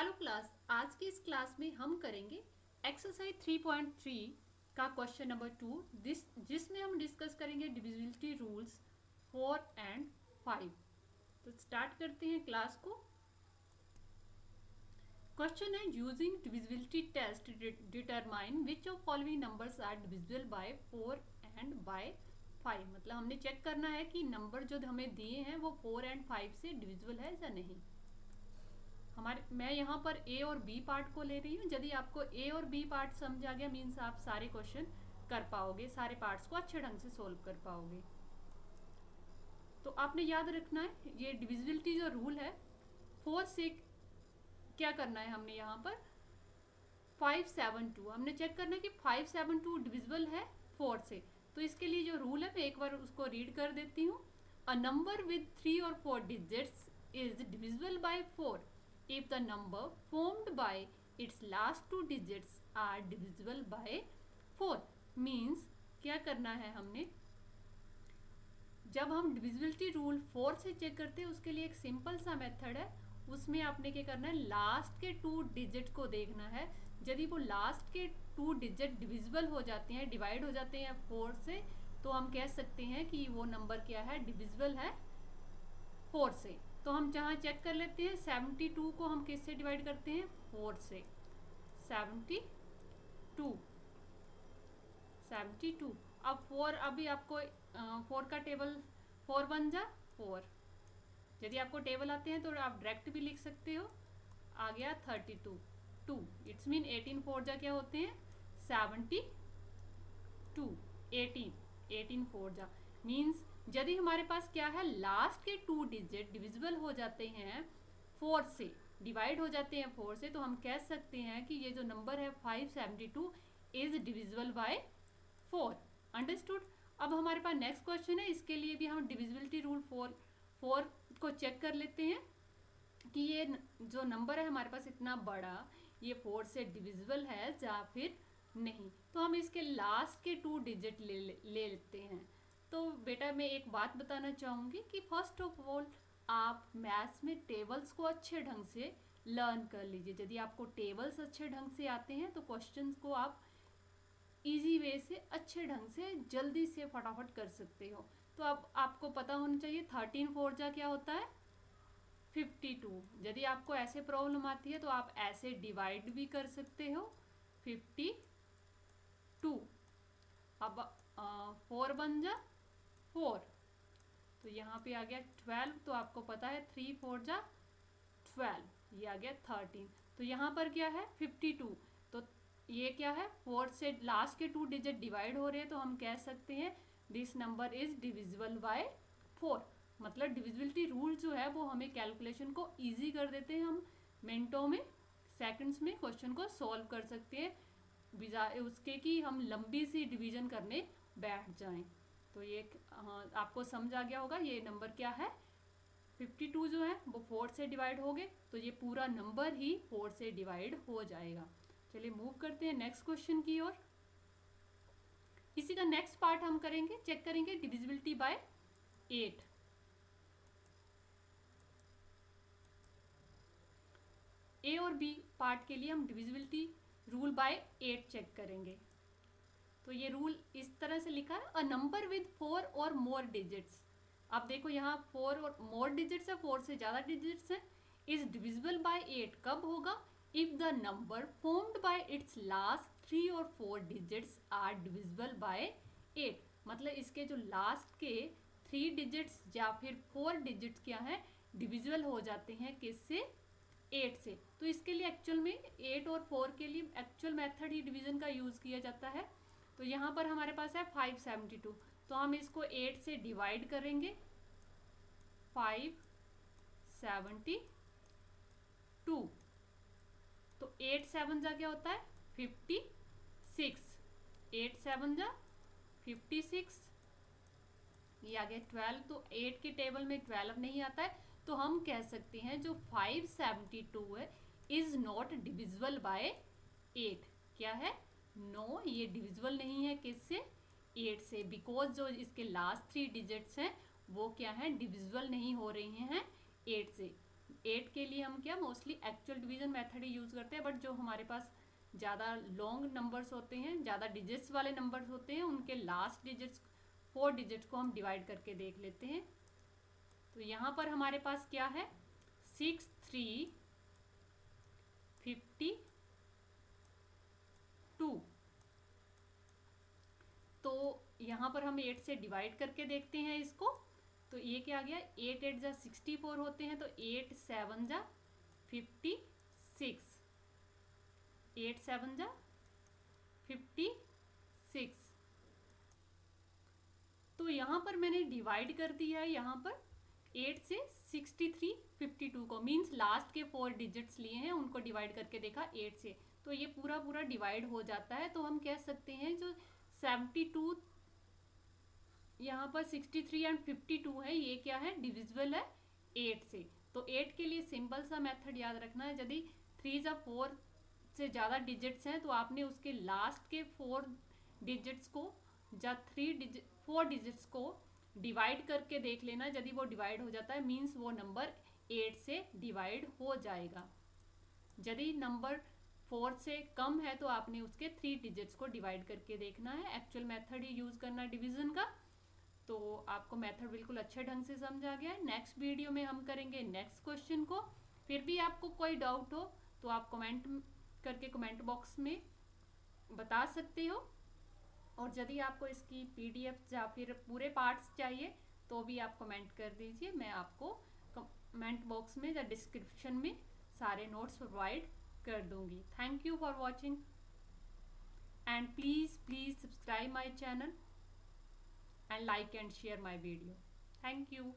Hello class, आज की इस क्लास में हम करेंगे एक्सरसाइज 3.3 का क्वेश्चन नंबर 2 जिसमें हम डिस्कस करेंगे डिविजिबिलिटी रूल्स 4 एंड 5। तो स्टार्ट करते हैं क्लास को। क्वेश्चन है using divisibility test determine which of following numbers are divisible by 4 and by 5। मतलब हमने चेक करना है कि नंबर जो हमें दिए हैं वो 4 एंड 5 से डिविजिबल है या नहीं। मैं यहाँ पर ए और बी पार्ट को ले रही हूँ। यदि आपको ए और बी पार्ट समझ आ गया मीन्स आप सारे क्वेश्चन कर पाओगे, सारे पार्ट्स को अच्छे ढंग से सोल्व कर पाओगे। तो आपने याद रखना है ये डिविजिबिलिटी जो रूल है 4 से क्या करना है। हमने यहाँ पर 572 हमने चेक करना है कि 572 डिविजिबल है 4 से। तो इसके लिए जो रूल है मैं एक बार उसको रीड कर देती हूँ। अ नंबर विद 3 और 4 digits is divisible by 4 if the number formed by its last 2 digits are divisible by 4। means क्या करना है हमने, जब हम डिविजिबिलिटी रूल 4 से चेक करते हैं उसके लिए एक सिंपल सा मेथड है। उसमें आपने क्या करना है, लास्ट के 2 डिजिट को देखना है। यदि वो लास्ट के 2 डिजिट डिविजिबल हो जाते हैं, डिवाइड हो जाते हैं 4 से, तो हम कह सकते हैं कि वो नंबर क्या है, डिविजिबल है 4 से। तो हम जहाँ चेक कर लेते हैं 72 को हम किससे डिवाइड करते हैं, 4 से। 72 अब 4, अभी आपको 4 का टेबल 4 बन जा 4। यदि आपको टेबल आते हैं तो आप डायरेक्ट भी लिख सकते हो। आ गया 32 2 इट्स मीन 18 4 जा क्या होते हैं 72। 18 4 जा मीन्स यदि हमारे पास क्या है, लास्ट के 2 डिजिट डिविजिबल हो जाते हैं 4 से, डिवाइड हो जाते हैं 4 से, तो हम कह सकते हैं कि ये जो नंबर है 572 इज डिविजिबल बाय 4। अंडरस्टूड। अब हमारे पास नेक्स्ट क्वेश्चन है, इसके लिए भी हम डिविजिबिलिटी रूल 4 को चेक कर लेते हैं कि ये जो नंबर है हमारे पास इतना बड़ा, ये 4 से डिविजिबल है या फिर नहीं। तो हम इसके लास्ट के 2 डिजिट ले लेते हैं। तो बेटा मैं एक बात बताना चाहूँगी कि फर्स्ट ऑफ ऑल आप मैथ्स में टेबल्स को अच्छे ढंग से लर्न कर लीजिए। यदि आपको टेबल्स अच्छे ढंग से आते हैं तो क्वेश्चंस को आप इजी वे से अच्छे ढंग से जल्दी से फटाफट कर सकते हो। तो अब आपको पता होना चाहिए 13 4 जा क्या होता है 52। यदि आपको ऐसे प्रॉब्लम आती है तो आप ऐसे डिवाइड भी कर सकते हो 52। अब 4 बन जा 4, तो यहाँ पे आ गया 12। तो आपको पता है 3 4 जा 12, ये आ गया 13। तो यहाँ पर क्या है 52। तो ये क्या है 4 से लास्ट के 2 डिजिट डिवाइड हो रहे हैं, तो हम कह सकते हैं this number is divisible by 4। मतलब डिविजिबिलिटी रूल जो है वो हमें कैलकुलेशन को इजी कर देते हैं। हम मिनटों में, सेकंड्स में क्वेश्चन को सॉल्व कर सकते हैं बजाय उसके कि हम लंबी सी डिवीजन करने बैठ जाएं। तो ये आपको समझ आ गया होगा। ये नंबर क्या है 52 जो है वो 4 से डिवाइड हो गए, तो ये पूरा नंबर ही 4 से डिवाइड हो जाएगा। चलिए मूव करते हैं नेक्स्ट क्वेश्चन की ओर। इसी का नेक्स्ट पार्ट हम करेंगे, चेक करेंगे डिविजिबिलिटी बाय 8। ए और बी पार्ट के लिए हम डिविजिबिलिटी रूल बाय 8 चेक करेंगे। तो ये रूल इस तरह से लिखा है, अ नंबर विद 4 और मोर डिजिट्स। आप देखो यहाँ 4 और मोर डिजिट्स है, 4 से ज़्यादा डिजिट्स है, इज डिविजिबल बाय 8 कब होगा, if the number formed by it's last 3 और 4 डिजिट्स आर डिविजिबल बाय 8। मतलब इसके जो लास्ट के 3 डिजिट्स या फिर 4 डिजिट्स क्या है, डिविजिबल हो जाते हैं किससे, 8 से। तो इसके लिए एक्चुअल में 8 और 4 के लिए एक्चुअल मेथड ही डिवीजन का यूज़ किया जाता है। तो यहाँ पर हमारे पास है 572, तो हम इसको 8 से डिवाइड करेंगे 572। तो 8 7 जा क्या होता है 56, 8 7 जा 56, ये आ गया 12। तो 8 के टेबल में 12 नहीं आता है, तो हम कह सकते हैं जो 572 है इज नॉट डिविजिबल बाय 8। क्या है, नो ये डिविजिबल नहीं है किससे, 8 से, बिकॉज जो इसके लास्ट 3 डिजिट्स हैं वो क्या है, डिविजिबल नहीं हो रहे हैं 8 से। 8 के लिए हम क्या मोस्टली एक्चुअल डिवीजन मेथड ही यूज़ करते हैं, बट जो हमारे पास ज़्यादा लॉन्ग नंबर्स होते हैं, ज़्यादा डिजिट्स वाले नंबर्स होते हैं, उनके लास्ट डिजिट्स 4 डिजिट्स को हम डिवाइड करके देख लेते हैं। तो यहाँ पर हमारे पास क्या है 6 3 52। तो यहाँ पर हम 8 से डिवाइड करके देखते हैं इसको। तो ये क्या आ गया 8 8 जा 64 होते हैं, तो 8 7 जा 56, 8 7 जा 56। तो यहाँ पर मैंने डिवाइड कर दिया है यहाँ पर 8 से 63 52 को, मीन्स लास्ट के 4 डिजिट्स लिए हैं उनको डिवाइड करके देखा 8 से, तो ये पूरा पूरा डिवाइड हो जाता है। तो हम कह सकते हैं जो 72 यहाँ पर 63 एंड 52 है, ये क्या है डिविजिबल है 8 से। तो 8 के लिए सिंपल सा मेथड याद रखना है, यदि 3 या 4 से ज़्यादा डिजिट्स हैं तो आपने उसके लास्ट के 4 डिजिट्स को या 4 डिजिट्स को डिवाइड करके देख लेना। यदि वो डिवाइड हो जाता है मीन्स वो नंबर 8 से डिवाइड हो जाएगा। यदि नंबर 4 से कम है तो आपने उसके 3 डिजिट्स को डिवाइड करके देखना है। एक्चुअल मेथड ही यूज़ करना डिवीजन का। तो आपको मेथड बिल्कुल अच्छे ढंग से समझ आ गया है। नेक्स्ट वीडियो में हम करेंगे नेक्स्ट क्वेश्चन को। फिर भी आपको कोई डाउट हो तो आप कमेंट करके कमेंट बॉक्स में बता सकते हो, और यदि आपको इसकी PDF या फिर पूरे पार्ट्स चाहिए तो भी आप कमेंट कर दीजिए, मैं आपको कमेंट बॉक्स में या डिस्क्रिप्शन में सारे नोट्स प्रोवाइड कर दूंगी। Thank you for watching and please subscribe my channel and like and share my video. Thank you.